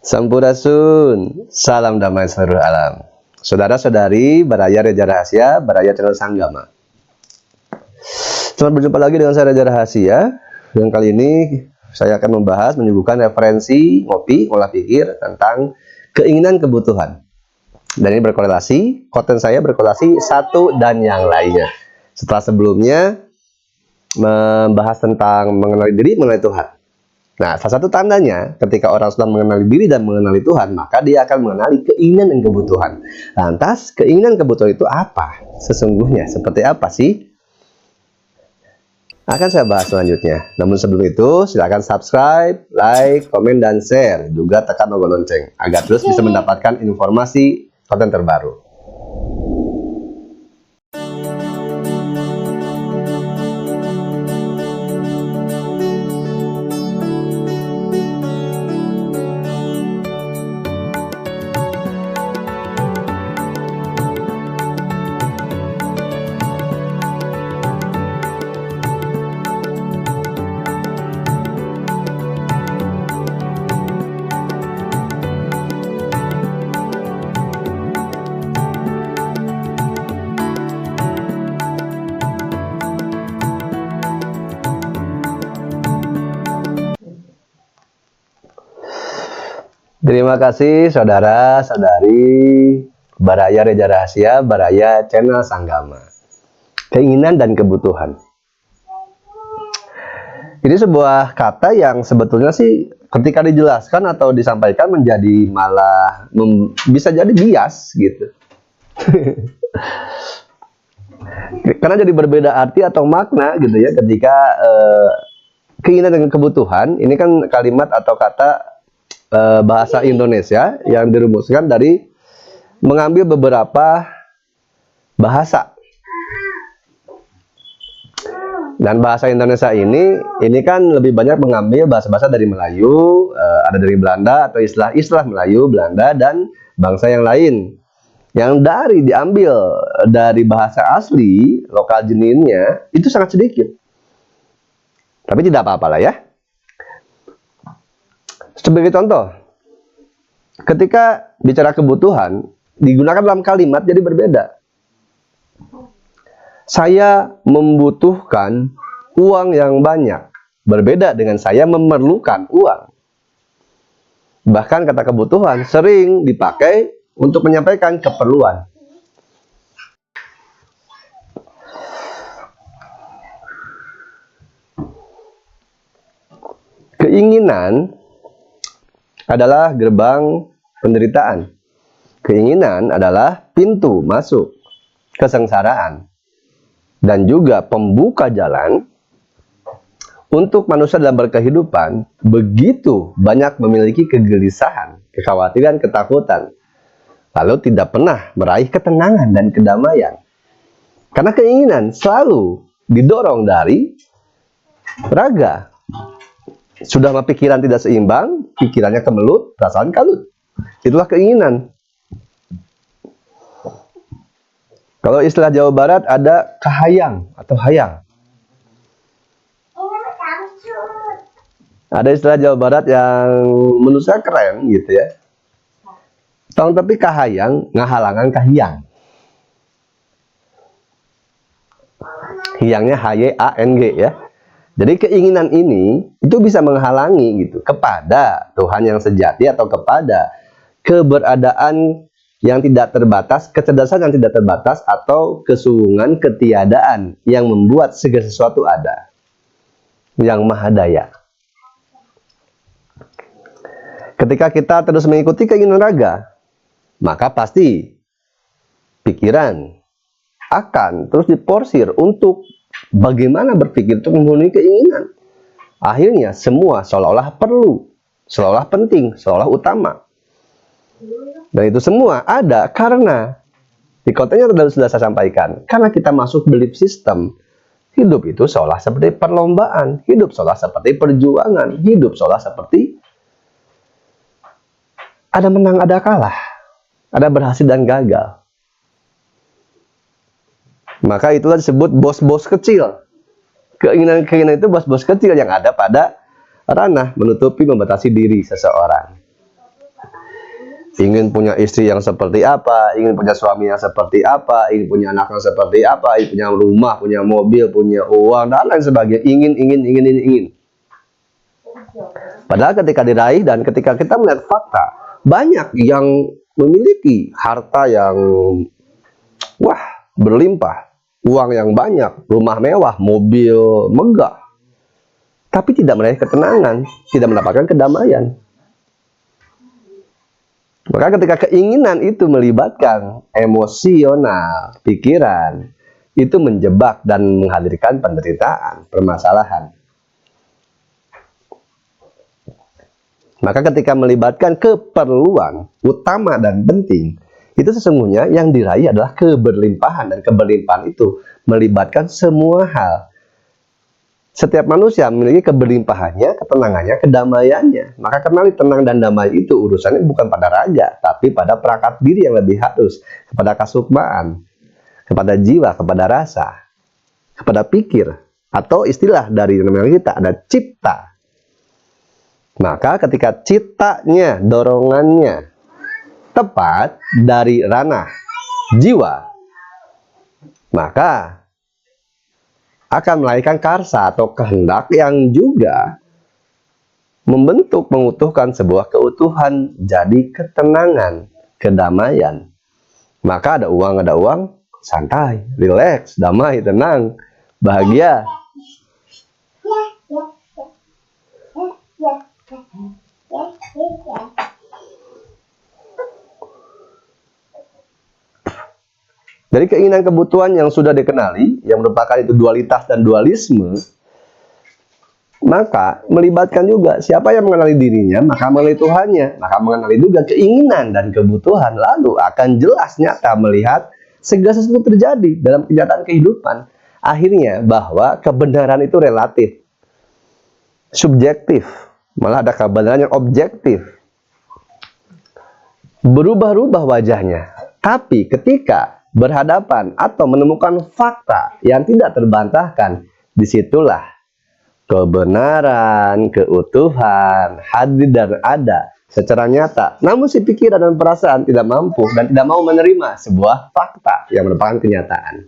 Sampurasun, salam damai seluruh alam. Saudara-saudari, Baraya Reja Rahasia, Baraya Channel Sanggama. Selamat berjumpa lagi dengan saya Reja Rahasia. Dan kali ini saya akan menyuguhkan referensi ngopi, olah pikir tentang keinginan kebutuhan. Dan ini berkorelasi, konten saya berkorelasi satu dan yang lainnya. Setelah sebelumnya membahas tentang mengenali diri, mengenali Tuhan. Nah, salah satu tandanya ketika orang sudah mengenali diri dan mengenali Tuhan, maka dia akan mengenali keinginan dan kebutuhan. Lantas, keinginan kebutuhan itu apa? Sesungguhnya, seperti apa sih? Akan saya bahas selanjutnya. Namun sebelum itu, silakan subscribe, like, komen, dan share. Juga tekan logo lonceng, agar terus bisa mendapatkan informasi konten terbaru. Terima kasih saudara-saudari Baraya Reja Rahasia, Baraya Channel Sanggama. Keinginan dan kebutuhan. Ini sebuah kata yang sebetulnya sih ketika dijelaskan atau disampaikan menjadi malah bisa jadi bias gitu. Karena jadi berbeda arti atau makna gitu ya ketika keinginan dan kebutuhan ini kan kalimat atau kata bahasa Indonesia yang dirumuskan dari mengambil beberapa bahasa. Dan bahasa Indonesia ini kan lebih banyak mengambil bahasa-bahasa dari Melayu, ada dari Belanda atau istilah-istilah Melayu, Belanda dan bangsa yang lain. Yang diambil dari bahasa asli lokal jenisnya itu sangat sedikit. Tapi tidak apa-apalah ya. Sebagai contoh, ketika bicara kebutuhan, digunakan dalam kalimat jadi berbeda. Saya membutuhkan uang yang banyak, berbeda dengan saya memerlukan uang. Bahkan kata kebutuhan sering dipakai untuk menyampaikan keperluan. Keinginan adalah gerbang penderitaan. Keinginan adalah pintu masuk kesengsaraan dan juga pembuka jalan untuk manusia dalam berkehidupan begitu banyak memiliki kegelisahan, kekhawatiran, ketakutan, lalu tidak pernah meraih ketenangan dan kedamaian. Karena keinginan selalu didorong dari raga. Sudah pikiran tidak seimbang, pikirannya kemelut, perasaan kalut. Itulah keinginan. Kalau istilah Jawa Barat ada kahayang atau hayang. Ada istilah Jawa Barat yang menurut saya keren gitu ya. Tapi kahayang ngahalangan kahiyang. Hiyangnya HYANG ya. Jadi keinginan ini itu bisa menghalangi gitu kepada Tuhan yang sejati atau kepada keberadaan yang tidak terbatas, kecerdasan yang tidak terbatas atau kesungguhan ketiadaan yang membuat segala sesuatu ada. Yang Maha Daya. Ketika kita terus mengikuti keinginan raga, maka pasti pikiran akan terus diporsir untuk bagaimana berpikir untuk memenuhi keinginan. Akhirnya semua seolah-olah perlu, seolah-olah penting, seolah utama. Dan itu semua ada karena di kontennya sudah saya sampaikan. Karena kita masuk belief system, hidup itu seolah seperti perlombaan, hidup seolah seperti perjuangan, hidup seolah seperti ada menang, ada kalah, ada berhasil dan gagal. Maka itulah disebut bos-bos kecil. Keinginan-keinginan itu bos-bos kecil yang ada pada ranah menutupi, membatasi diri seseorang. ingin punya istri yang seperti apa, ingin punya suami yang seperti apa, ingin punya anak yang seperti apa, ingin punya rumah, punya mobil, punya uang, dan lain sebagainya. Ingin. Padahal ketika diraih dan ketika kita melihat fakta, banyak yang memiliki harta yang berlimpah, uang yang banyak, rumah mewah, mobil megah, tapi tidak meraih ketenangan, tidak mendapatkan kedamaian. Maka ketika keinginan itu melibatkan emosional, pikiran, itu menjebak dan menghadirkan penderitaan, permasalahan. Maka ketika melibatkan keperluan utama dan penting, itu sesungguhnya yang diraih adalah keberlimpahan, dan keberlimpahan itu melibatkan semua hal. Setiap manusia memiliki keberlimpahannya, ketenangannya, kedamaiannya. Maka kenali tenang dan damai itu urusannya bukan pada raga, tapi pada perangkat diri yang lebih halus, kepada kasukmaan, kepada jiwa, kepada rasa, kepada pikir, atau istilah dari nama kita ada cipta. Maka ketika ciptanya, dorongannya tepat dari ranah jiwa, maka akan melahirkan karsa atau kehendak yang juga membentuk, mengutuhkan sebuah keutuhan, jadi ketenangan, kedamaian. Maka ada uang, santai, rileks, damai, tenang, bahagia. Dari keinginan kebutuhan yang sudah dikenali, yang merupakan itu dualitas dan dualisme, maka melibatkan juga siapa yang mengenali dirinya, maka mengenali Tuhannya, maka mengenali juga keinginan dan kebutuhan, lalu akan jelas nyata melihat segala sesuatu terjadi dalam kenyataan kehidupan. Akhirnya bahwa kebenaran itu relatif, subjektif, malah ada kebenaran yang objektif. Berubah-ubah wajahnya, tapi ketika berhadapan atau menemukan fakta yang tidak terbantahkan, disitulah kebenaran, keutuhan hadir dan ada secara nyata. Namun si pikiran dan perasaan tidak mampu dan tidak mau menerima sebuah fakta yang merupakan kenyataan.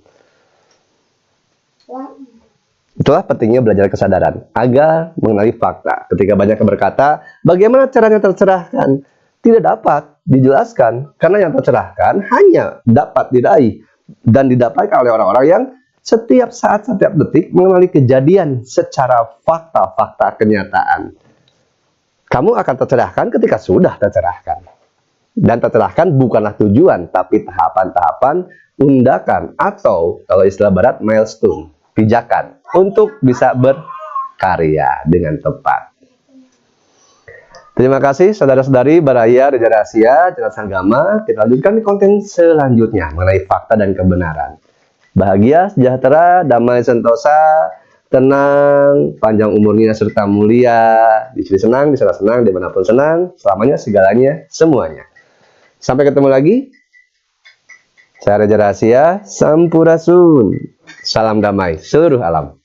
Itulah pentingnya belajar kesadaran agar mengenali fakta. Ketika banyak yang berkata, bagaimana caranya tercerahkan? Tidak dapat dijelaskan, karena yang tercerahkan hanya dapat diraih dan didapatkan oleh orang-orang yang setiap saat, setiap detik mengenali kejadian secara fakta-fakta kenyataan. Kamu akan tercerahkan ketika sudah tercerahkan. Dan tercerahkan bukanlah tujuan, tapi tahapan-tahapan, undakan, atau kalau istilah barat, milestone, pijakan, untuk bisa berkarya dengan tepat. Terima kasih saudara-saudari Baraya Reja Rahasia Jelas Agama. Kita lanjutkan di konten selanjutnya mengenai fakta dan kebenaran. Bahagia, sejahtera, damai, sentosa, tenang, panjang umurnya serta mulia, di sini senang, di sana senang, dimanapun senang, selamanya, segalanya, semuanya. Sampai ketemu lagi. Saya Reja Rahasia, Sampurasun. Salam damai seluruh alam.